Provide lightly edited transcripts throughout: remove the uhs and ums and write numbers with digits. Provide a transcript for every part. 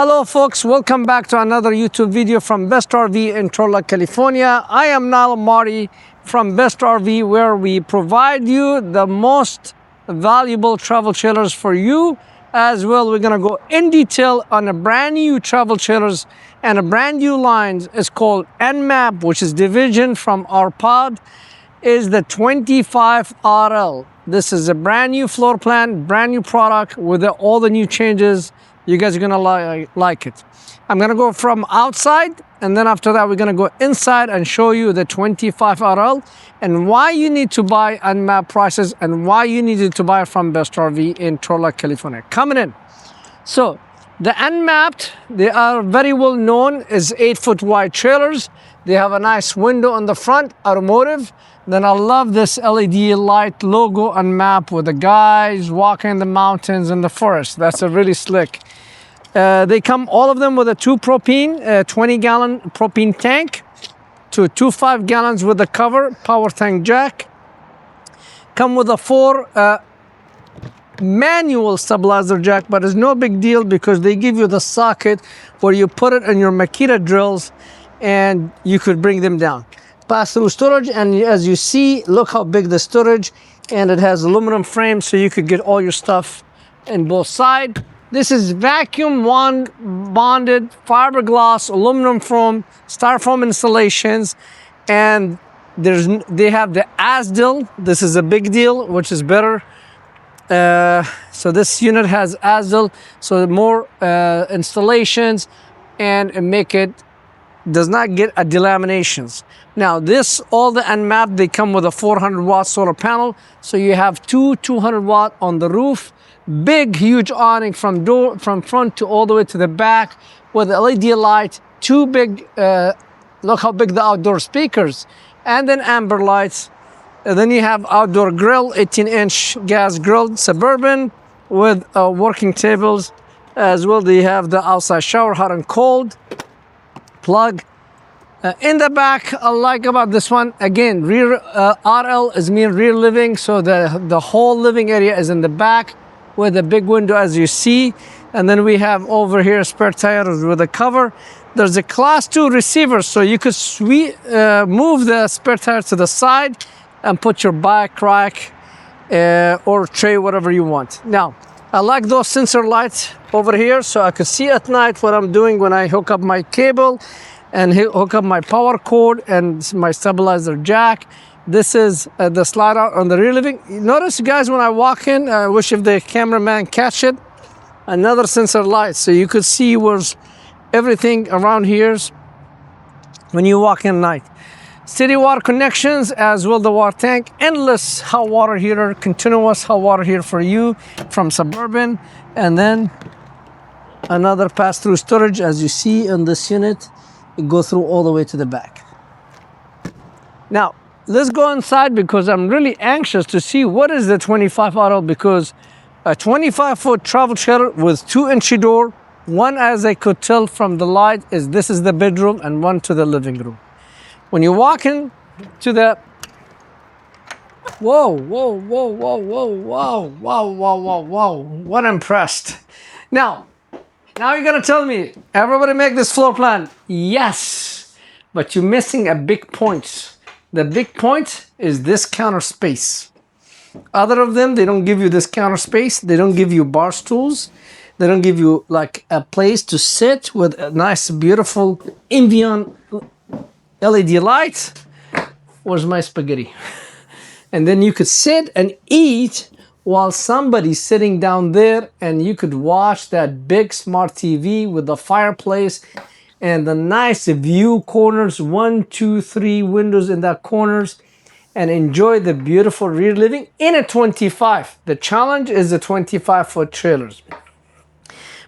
Hello folks, welcome back to another YouTube video from Best RV in Turlock, California. I am Nal Marty from Best RV, where we provide you the most valuable travel trailers for you as well. We're gonna go in detail on a brand new travel trailers and a brand new line. It's called NMAP, which is division from our pod, is the 25RL. This is a brand new floor plan, brand new product with all the new changes. You guys are gonna like it. I'm gonna go from outside, and then after that we're gonna go inside and show you the 25RL and why you need to buy unmapped prices and why you needed to buy from Best RV in Turlock, California. Coming in. So the unmapped, they are very well known as 8-foot wide trailers. They have a nice window on the front, automotive. Then I love this LED light logo unmapped with the guys walking in the mountains and the forest. That's a really slick. They come, all of them, with a 2 propane, 20-gallon propane tank to 2.5 gallons with the cover, power tank jack. Come with a 4 manual stabilizer jack, but it's no big deal because they give you the socket where you put it in your Makita drills and you could bring them down. Pass-through storage, and as you see, look how big the storage, and it has aluminum frame so you could get all your stuff in both sides. This is vacuum bonded fiberglass aluminum foam styrofoam installations, and they have the ASDIL. This is a big deal, which is better. So this unit has ASDIL, so more installations, and make it does not get a delaminations. Now this, all the unmapped, they come with a 400-watt solar panel, so you have 200-watt on the roof. Big, huge awning from front to all the way to the back with LED light. 2 big, look how big the outdoor speakers, and then amber lights. And then you have outdoor grill, 18-inch gas grill, Suburban with working tables as well. They have the outside shower, hot and cold plug. In the back, I like about this one, again, rear RL is mean rear living, so the whole living area is in the back with a big window, as you see. And then we have over here spare tires with a cover. There's a class 2 receiver, so you could move the spare tire to the side and put your bike rack or tray, whatever you want. Now, I like those sensor lights over here, so I could see at night what I'm doing when I hook up my cable and hook up my power cord and my stabilizer jack. This is the slide out on the rear living. Notice, you guys, when I walk in, I wish if the cameraman catch it, another sensor light, so you could see where's everything around here when you walk in at night. City water connections, as well the water tank, endless hot water heater, continuous hot water heater for you from Suburban, and then another pass-through storage, as you see in this unit. It goes through all the way to the back. Now let's go inside because I'm really anxious to see what is the 25RL, because a 25-foot travel trailer with 2-inch door, one, as I could tell from the light, this is the bedroom, and one to the living room. When you walk in to the, whoa, what impressed. Now you're gonna tell me, everybody make this floor plan. Yes, but you're missing a big point. The big point is this counter space. Other of them, they don't give you this counter space. They don't give you bar stools. They don't give you like a place to sit with a nice, beautiful Invion LED light. Where's my spaghetti? And then you could sit and eat while somebody's sitting down there, and you could watch that big smart TV with the fireplace and the nice view corners, 1, 2, 3 windows in that corners, and enjoy the beautiful rear living in a 25. The challenge is the 25-foot trailers.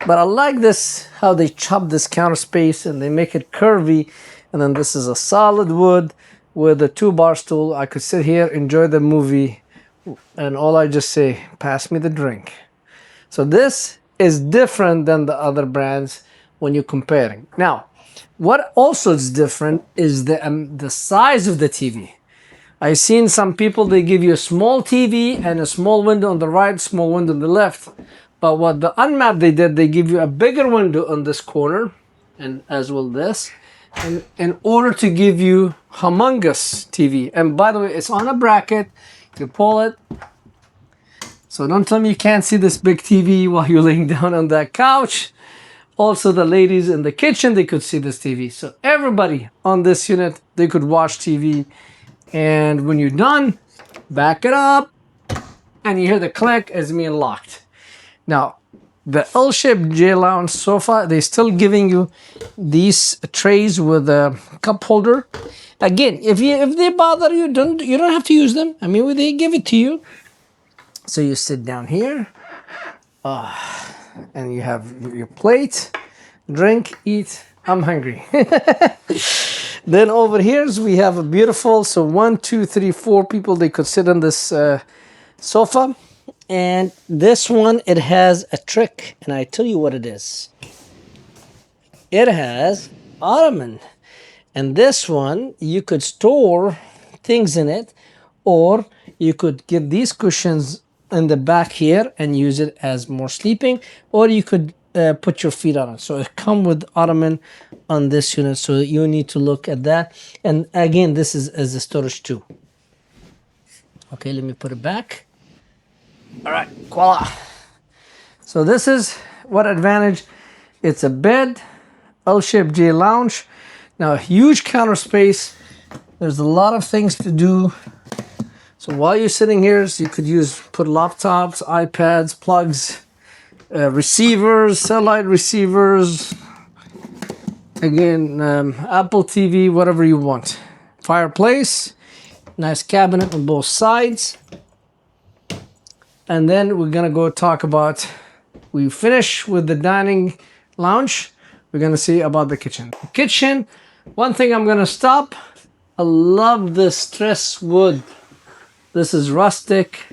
But I like this, how they chop this counter space and they make it curvy. And then this is a solid wood with a 2-bar stool. I could sit here, enjoy the movie, and all I just say, pass me the drink. So this is different than the other brands when you're comparing. Now, what also is different is the size of the TV. I've seen some people, they give you a small TV and a small window on the right, small window on the left. But what the unmapped they did, they give you a bigger window on this corner, and as well this, and in order to give you humongous TV. And by the way, it's on a bracket. You pull it. So don't tell me you can't see this big TV while you're laying down on that couch. Also, the ladies in the kitchen, they could see this TV. So everybody on this unit, they could watch TV. And when you're done, back it up, and you hear the click as being locked. Now, the L-shaped J-Lounge sofa, they're still giving you these trays with a cup holder. Again, if they bother you, you don't have to use them. I mean, they give it to you. So you sit down here, and you have your plate, drink, eat. I'm hungry. Then over here we have a beautiful, so 1, 2, 3, 4 people, they could sit on this sofa. And this one, it has a trick, and I tell you what it is. It has ottoman, and this one you could store things in it, or you could get these cushions in the back here and use it as more sleeping, or you could put your feet on it. So it comes with ottoman on this unit, so you need to look at that. And again, this is as a storage too. Okay, let me put it back. All right, voila. So this is what advantage. It's a bed, L-shaped J lounge. Now, a huge counter space. There's a lot of things to do. So while you're sitting here, so you could put laptops, iPads, plugs, receivers, satellite receivers. Again, Apple TV, whatever you want. Fireplace, nice cabinet on both sides. And then we're gonna go talk about, we finish with the dining lounge. We're gonna see about the kitchen. The kitchen, one thing I'm gonna stop. I love this stress wood. This is rustic,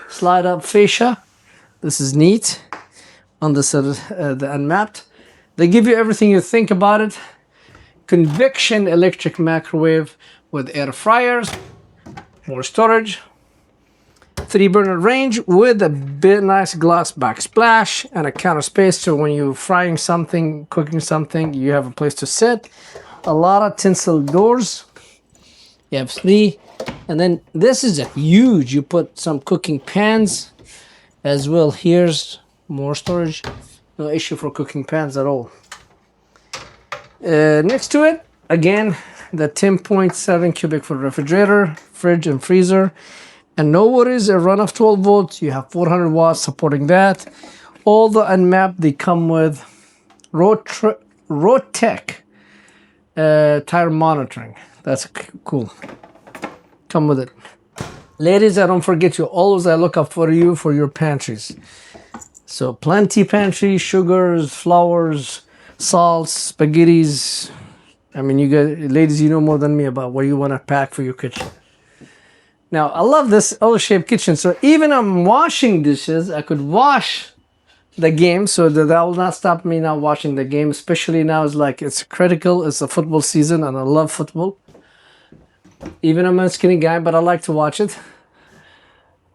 slide up fascia. This is neat. On the unmapped. They give you everything you think about it. Convection electric microwave with air fryers, more storage. 3-burner range with a bit nice glass backsplash and a counter space, so when you're frying something, cooking something, you have a place to sit. A lot of tinsel doors. You have 3, and then this is a huge. You put some cooking pans as well. Here's more storage. No issue for cooking pans at all. Next to it, again, the 10.7 cubic foot refrigerator, fridge and freezer. And no worries, a run of 12 volts. You have 400 watts supporting that. All the unmapped, they come with Rotec tire monitoring. That's cool. Come with it. Ladies, I don't forget you. Always I look up for you for your pantries. So plenty pantry, sugars, flours, salts, spaghettis. I mean, you guys, ladies, you know more than me about what you want to pack for your kitchen. Now, I love this L-shaped kitchen. So even I'm washing dishes, I could wash the game, so that will not stop me now watching the game. Especially now, it's critical. It's a football season, and I love football. Even I'm a skinny guy, but I like to watch it.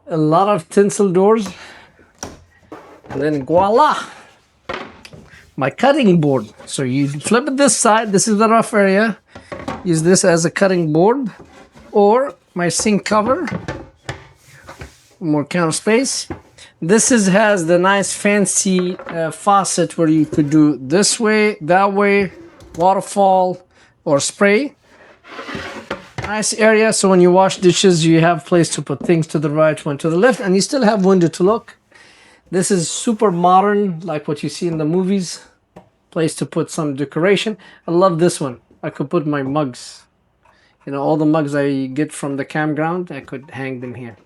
A lot of tinsel doors. And then voila, my cutting board. So you flip it this side. This is the rough area. Use this as a cutting board, or my sink cover. More counter space. This has the nice fancy faucet where you could do this way, that way, waterfall or spray. Nice area, so when you wash dishes, you have place to put things to the right, one to the left, and you still have window to look. This is super modern, like what you see in the movies. Place to put some decoration. I love this one. I could put my mugs. You know, all the mugs I get from the campground, I could hang them here.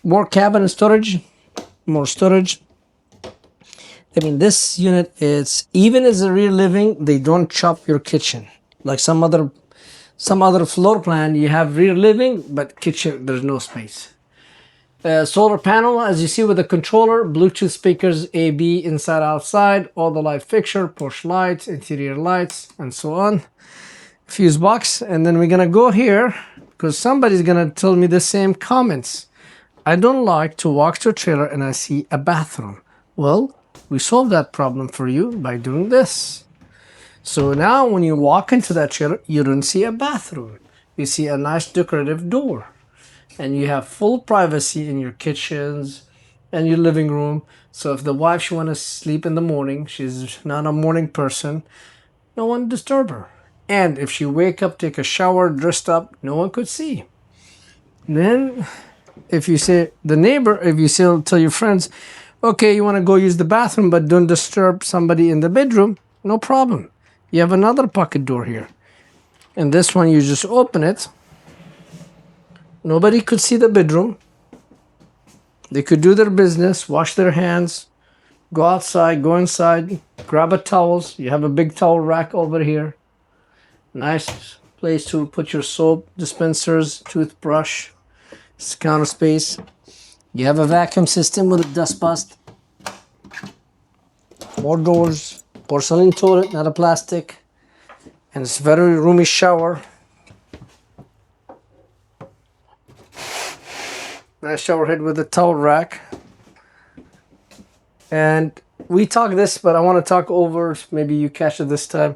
More cabinet storage, more storage. I mean, this unit is, even as a rear living, they don't chop your kitchen. Like some other floor plan, you have rear living, but kitchen, there's no space. Solar panel, as you see with the controller, Bluetooth speakers, AB, inside, outside, all the light fixture, porch lights, interior lights, and so on. Fuse box, and then we're gonna go here because somebody's gonna tell me the same comments. I don't like to walk to a trailer and I see a bathroom. Well, we solved that problem for you by doing this. So now when you walk into that chair, you don't see a bathroom. You see a nice decorative door. And you have full privacy in your kitchens and your living room. So if the wife, she want to sleep in the morning, she's not a morning person, no one disturb her. And if she wake up, take a shower, dressed up, no one could see. Then if you say the neighbor, if you say, tell your friends, okay, you want to go use the bathroom, but don't disturb somebody in the bedroom, no problem. You have another pocket door here. And this one, you just open it. Nobody could see the bedroom. They could do their business, wash their hands, go outside, go inside, grab a towels. You have a big towel rack over here. Nice place to put your soap dispensers, toothbrush, counter space. You have a vacuum system with a dust bust. More doors, porcelain toilet, not a plastic. And it's very roomy shower. Nice shower head with a towel rack. And we talk this, but I want to talk over, maybe you catch it this time.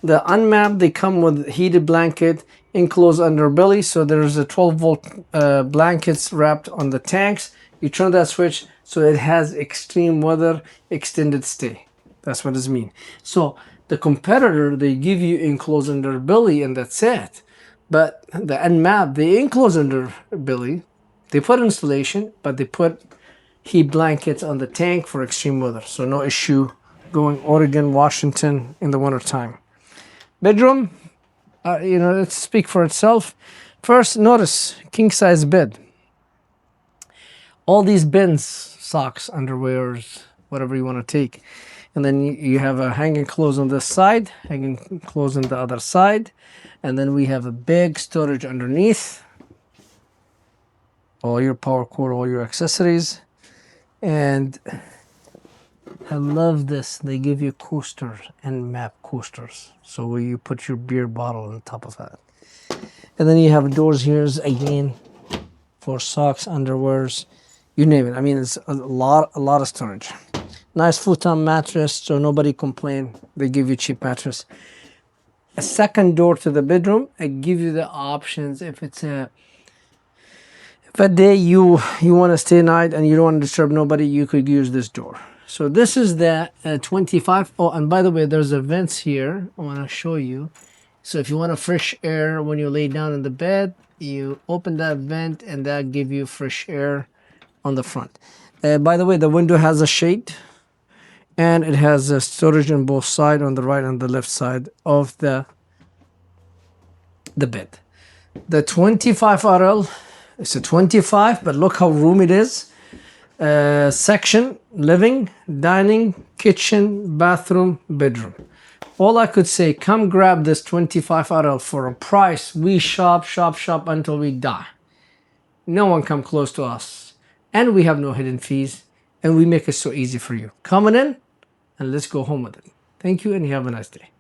The unmapped, they come with heated blanket, enclosed underbelly. So there's a 12-volt blankets wrapped on the tanks. You turn that switch, so it has extreme weather, extended stay. That's what it means. So the competitor, they give you enclosed underbelly and that's it. But the unmapped, they enclose underbelly. They put insulation, but they put heat blankets on the tank for extreme weather. So no issue going Oregon, Washington in the wintertime. Bedroom, let's speak for itself. First, notice king size bed. All these bins, socks, underwears, whatever you want to take. And then you have a hanging clothes on this side, hanging clothes on the other side. And then we have a big storage underneath. All your power cord, all your accessories. And I love this. They give you coasters and map coasters. So where you put your beer bottle on top of that. And then you have doors here again for socks, underwears, you name it. I mean, it's a lot of storage. Nice futon mattress, so nobody complain. They give you cheap mattress. A second door to the bedroom. I give you the options if it's a day you want to stay night and you don't want to disturb nobody, you could use this door. So this is the 25. Oh, and by the way, there's a vents here. I want to show you. So if you want a fresh air when you lay down in the bed, you open that vent and that give you fresh air on the front. By the way, the window has a shade and it has a storage on both sides, on the right and the left side of the bed. The 25 RL, it's a 25, but look how roomy it is. Section, living, dining, kitchen, bathroom, bedroom. All I could say, come grab this 25 RL for a price. We shop until we die. No one come close to us. And we have no hidden fees. And we make it so easy for you. Come on in and let's go home with it. Thank you and you have a nice day.